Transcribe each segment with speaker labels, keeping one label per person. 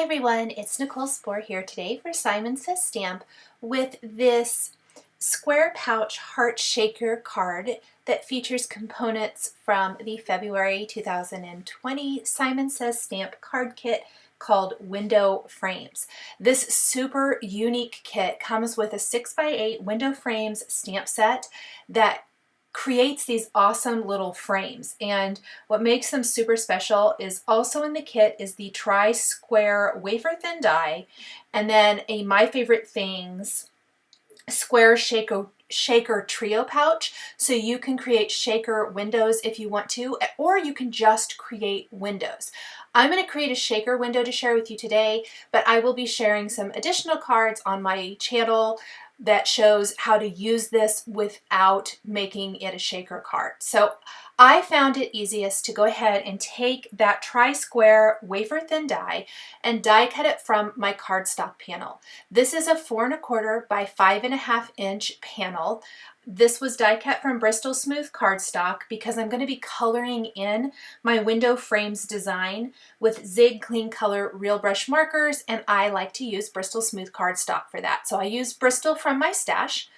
Speaker 1: everyone, it's Nichol Spohr here today for Simon Says Stamp with this square pouch heart shaker card that features components from the February 2020 Simon Says Stamp card kit called Window Frames. This super unique kit comes with a 6x8 window frames stamp set that creates these awesome little frames, and what makes them super special is also in the kit is the tri-square wafer thin die, and then a My Favorite Things square shaker trio pouch, so you can create shaker windows if you want to, or you can just create windows. I'm going to create a shaker window to share with you today, but I will be sharing some additional cards on my channel that shows how to use this without making it a shaker card. So I found it easiest to go ahead and take that tri-square wafer thin die and die cut it from my cardstock panel. This is a 4 1/4 by 5.5 inch panel. This was die cut from Bristol Smooth cardstock because I'm going to be coloring in my window frames design with Zig Clean Color Real Brush markers, and I like to use Bristol Smooth cardstock for that. So I use Bristol from my stash.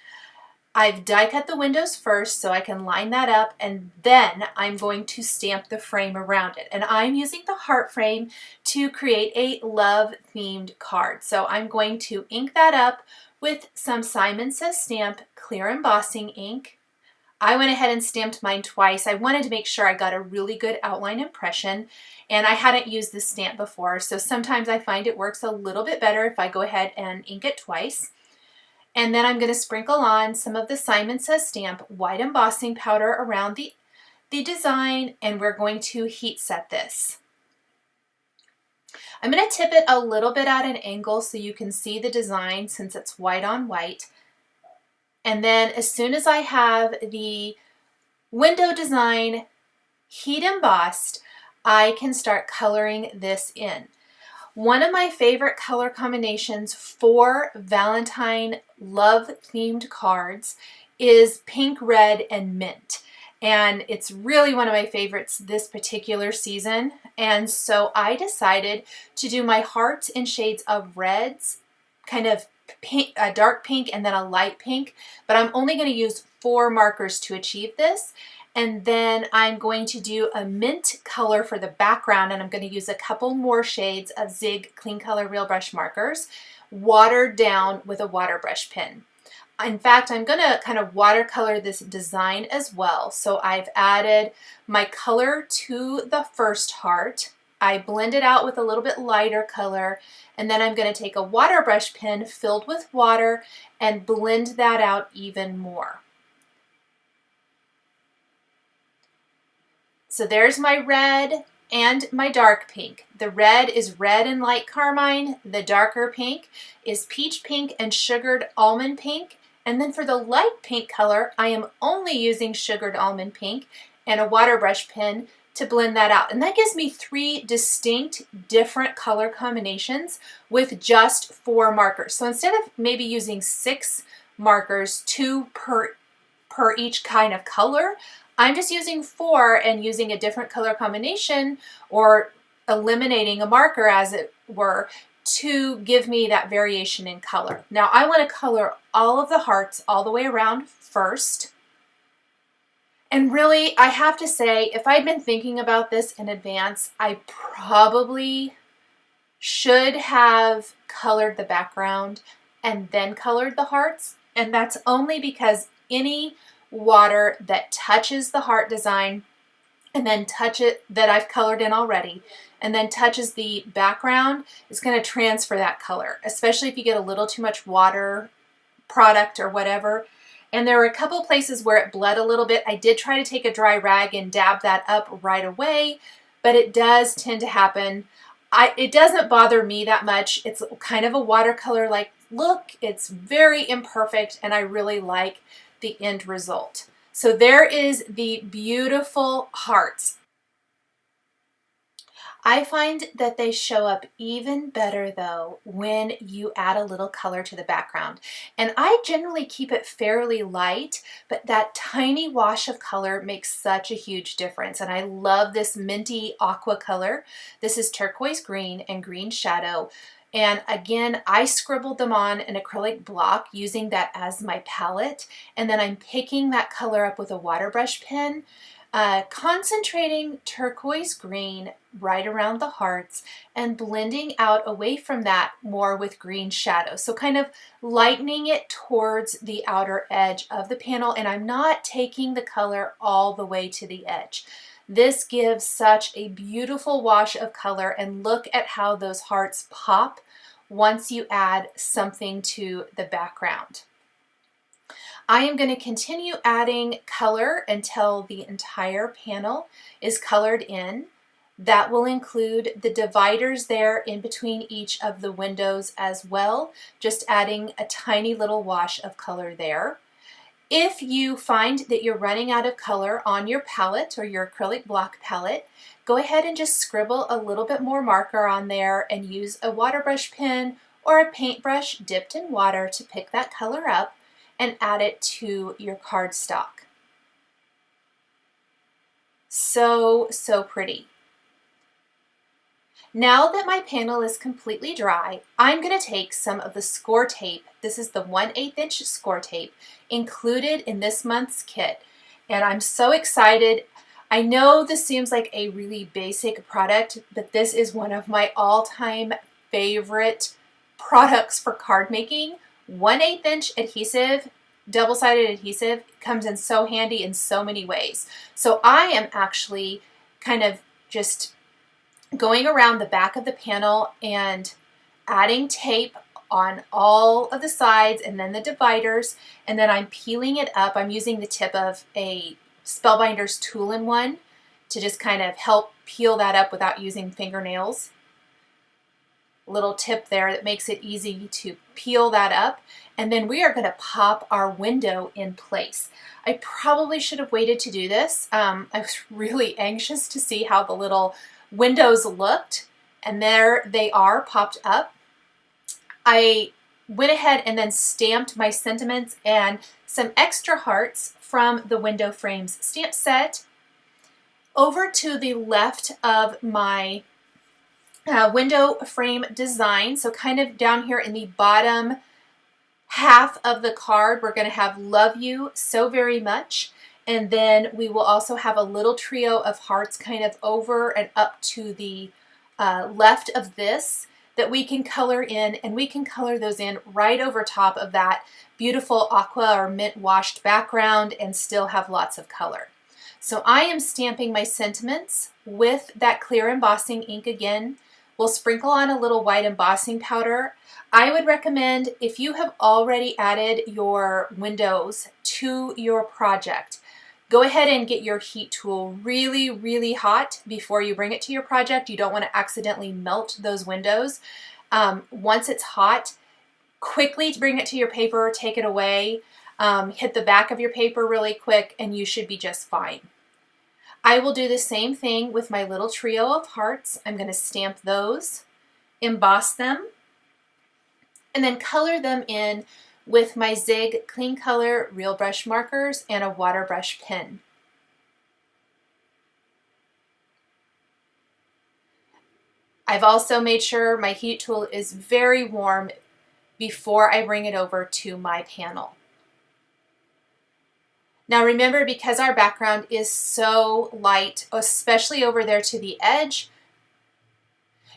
Speaker 1: I've die cut the windows first so I can line that up, and then I'm going to stamp the frame around it. And I'm using the heart frame to create a love themed card. So I'm going to ink that up with some Simon Says Stamp clear embossing ink. I went ahead and stamped mine twice. I wanted to make sure I got a really good outline impression, and I hadn't used this stamp before, so sometimes I find it works a little bit better if I go ahead and ink it twice. And then I'm going to sprinkle on some of the Simon Says Stamp white embossing powder around the design, and we're going to heat set this. I'm going to tip it a little bit at an angle so you can see the design since it's white on white. And then as soon as I have the window design heat embossed, I can start coloring this in. One of my favorite color combinations for Valentine love themed cards is pink, red, and mint. And it's really one of my favorites this particular season. And so I decided to do my hearts in shades of reds, kind of pink, a dark pink and then a light pink, but I'm only going to use 4 markers to achieve this. And then I'm going to do a mint color for the background, and I'm going to use a couple more shades of Zig Clean Color Real Brush markers, watered down with a water brush pen. In fact, I'm going to kind of watercolor this design as well. So I've added my color to the first heart. I blend it out with a little bit lighter color, and then I'm going to take a water brush pen filled with water and blend that out even more. So there's my red and my dark pink. The red is red and light carmine. The darker pink is peach pink and sugared almond pink. And then for the light pink color, I am only using sugared almond pink and a water brush pen to blend that out. And that gives me 3 distinct different color combinations with just 4 markers. So instead of maybe using 6 markers, 2 per each kind of color, I'm just using 4 and using a different color combination or eliminating a marker, as it were, to give me that variation in color. Now I want to color all of the hearts all the way around first. And really, I have to say, if I'd been thinking about this in advance, I probably should have colored the background and then colored the hearts. And that's only because any water that touches the heart design and then that I've colored in already and then touches the background is going to transfer that color, especially if you get a little too much water product or whatever. And there were a couple places where it bled a little bit. I did try to take a dry rag and dab that up right away, but it does tend to happen. It doesn't bother me that much. It's kind of a watercolor-like look. It's very imperfect, and I really like the end result. So there is the beautiful hearts. I find that they show up even better though when you add a little color to the background. And I generally keep it fairly light, but that tiny wash of color makes such a huge difference. And I love this minty aqua color. This is turquoise green and green shadow. And again, I scribbled them on an acrylic block using that as my palette. And then I'm picking that color up with a water brush pen. Concentrating turquoise green right around the hearts and blending out away from that more with green shadow. So kind of lightening it towards the outer edge of the panel, and I'm not taking the color all the way to the edge. This gives such a beautiful wash of color, and look at how those hearts pop once you add something to the background. I am going to continue adding color until the entire panel is colored in. That will include the dividers there in between each of the windows as well, just adding a tiny little wash of color there. If you find that you're running out of color on your palette or your acrylic block palette, go ahead and just scribble a little bit more marker on there and use a water brush pen or a paintbrush dipped in water to pick that color up and add it to your cardstock. So pretty. Now that my panel is completely dry, I'm going to take some of the Scor-Tape. This is the 1/8 inch Scor-Tape included in this month's kit. And I'm so excited. I know this seems like a really basic product, but this is one of my all-time favorite products for card making. 1/8 inch adhesive, double-sided adhesive, comes in so handy in so many ways. So I am actually kind of just going around the back of the panel and adding tape on all of the sides and then the dividers, and then I'm peeling it up. I'm using the tip of a Spellbinder's tool-in-one to just kind of help peel that up without using fingernails. Little tip there that makes it easy to peel that up, and then we are going to pop our window in place. I probably should have waited to do this. I was really anxious to see how the little windows looked, and there they are popped up. I went ahead and then stamped my sentiments and some extra hearts from the window frames stamp set over to the left of my window frame design. So kind of down here in the bottom half of the card, we're going to have love you so very much. And then we will also have a little trio of hearts kind of over and up to the left of this that we can color in, and we can color those in right over top of that beautiful aqua or mint washed background and still have lots of color. So I am stamping my sentiments with that clear embossing ink again. We'll sprinkle on a little white embossing powder. I would recommend, if you have already added your windows to your project, go ahead and get your heat tool really, really hot before you bring it to your project. You don't want to accidentally melt those windows. Once it's hot, quickly bring it to your paper, take it away, hit the back of your paper really quick, and you should be just fine. I will do the same thing with my little trio of hearts. I'm going to stamp those, emboss them, and then color them in with my Zig Clean Color Real Brush markers and a water brush pen. I've also made sure my heat tool is very warm before I bring it over to my panel. Now remember, because our background is so light, especially over there to the edge,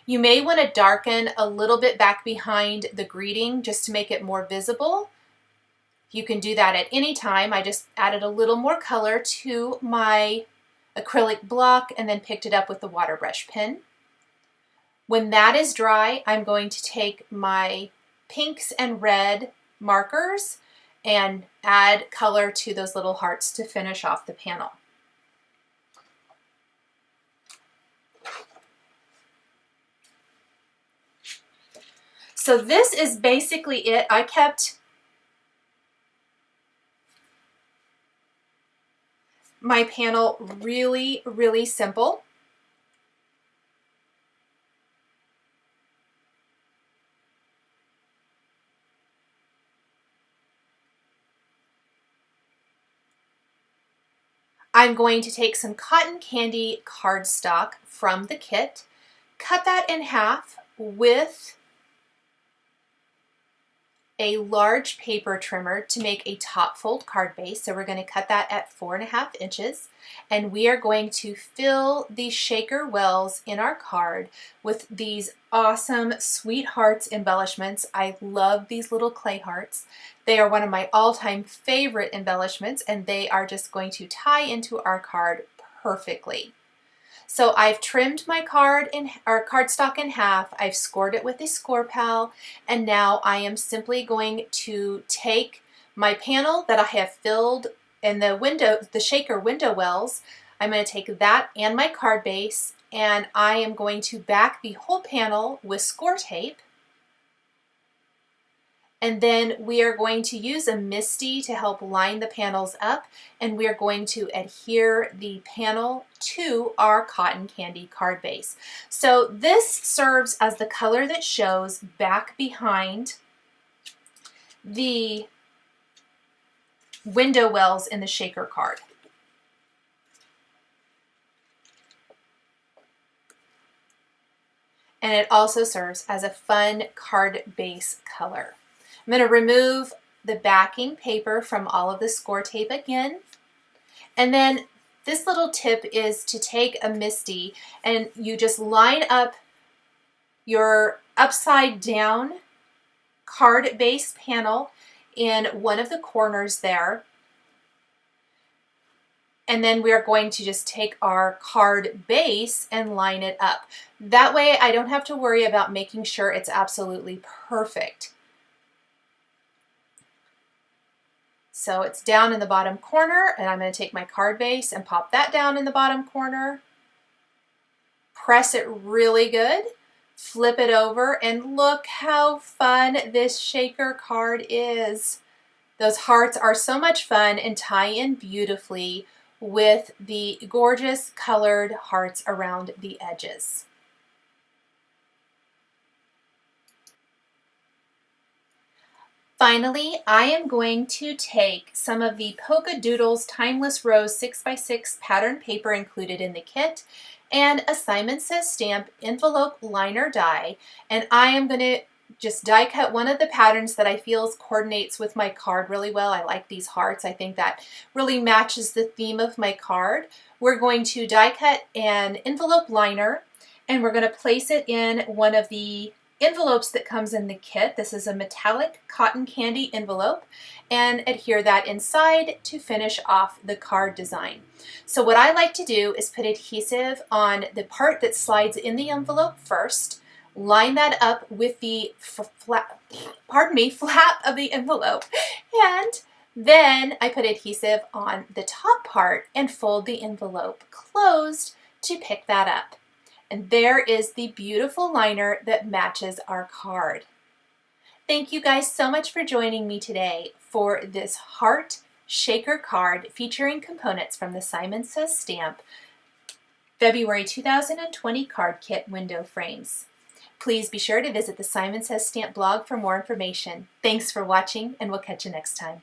Speaker 1: you may want to darken a little bit back behind the greeting just to make it more visible. You can do that at any time. I just added a little more color to my acrylic block and then picked it up with the water brush pen. When that is dry, I'm going to take my pinks and red markers and add color to those little hearts to finish off the panel. So this is basically it. I kept my panel really, really simple. I'm going to take some cotton candy cardstock from the kit, cut that in half with a large paper trimmer to make a top fold card base. So we're going to cut that at 4.5 inches, and we are going to fill the shaker wells in our card with these awesome Sweethearts embellishments. I love these little clay hearts. They are one of my all-time favorite embellishments, and they are just going to tie into our card perfectly. So I've trimmed my cardstock in half, I've scored it with a Scor-Pal, and now I am simply going to take my panel that I have filled in the shaker window wells. I'm going to take that and my card base, and I am going to back the whole panel with Scor-Tape. And then we are going to use a MISTI to help line the panels up, and we are going to adhere the panel to our cotton candy card base. So this serves as the color that shows back behind the window wells in the shaker card. And it also serves as a fun card base color. I'm going to remove the backing paper from all of the Scor-Tape again. And then this little tip is to take a MISTI and you just line up your upside down card base panel in one of the corners there. And then we're going to just take our card base and line it up. That way I don't have to worry about making sure it's absolutely perfect. So it's down in the bottom corner, and I'm going to take my card base and pop that down in the bottom corner. Press it really good, flip it over, and look how fun this shaker card is. Those hearts are so much fun and tie in beautifully with the gorgeous colored hearts around the edges. Finally, I am going to take some of the Polkadoodles Timeless Rose 6x6 pattern paper included in the kit and a Simon Says Stamp envelope liner die, and I am going to just die cut one of the patterns that I feel coordinates with my card really well. I like these hearts. I think that really matches the theme of my card. We're going to die cut an envelope liner, and we're going to place it in one of the envelopes that comes in the kit. This is a metallic cotton candy envelope, and adhere that inside to finish off the card design. So what I like to do is put adhesive on the part that slides in the envelope first, line that up with the flap of the envelope, and then I put adhesive on the top part and fold the envelope closed to pick that up. And there is the beautiful liner that matches our card. Thank you guys so much for joining me today for this heart shaker card featuring components from the Simon Says Stamp February 2020 card kit window frames. Please be sure to visit the Simon Says Stamp blog for more information. Thanks for watching, and we'll catch you next time.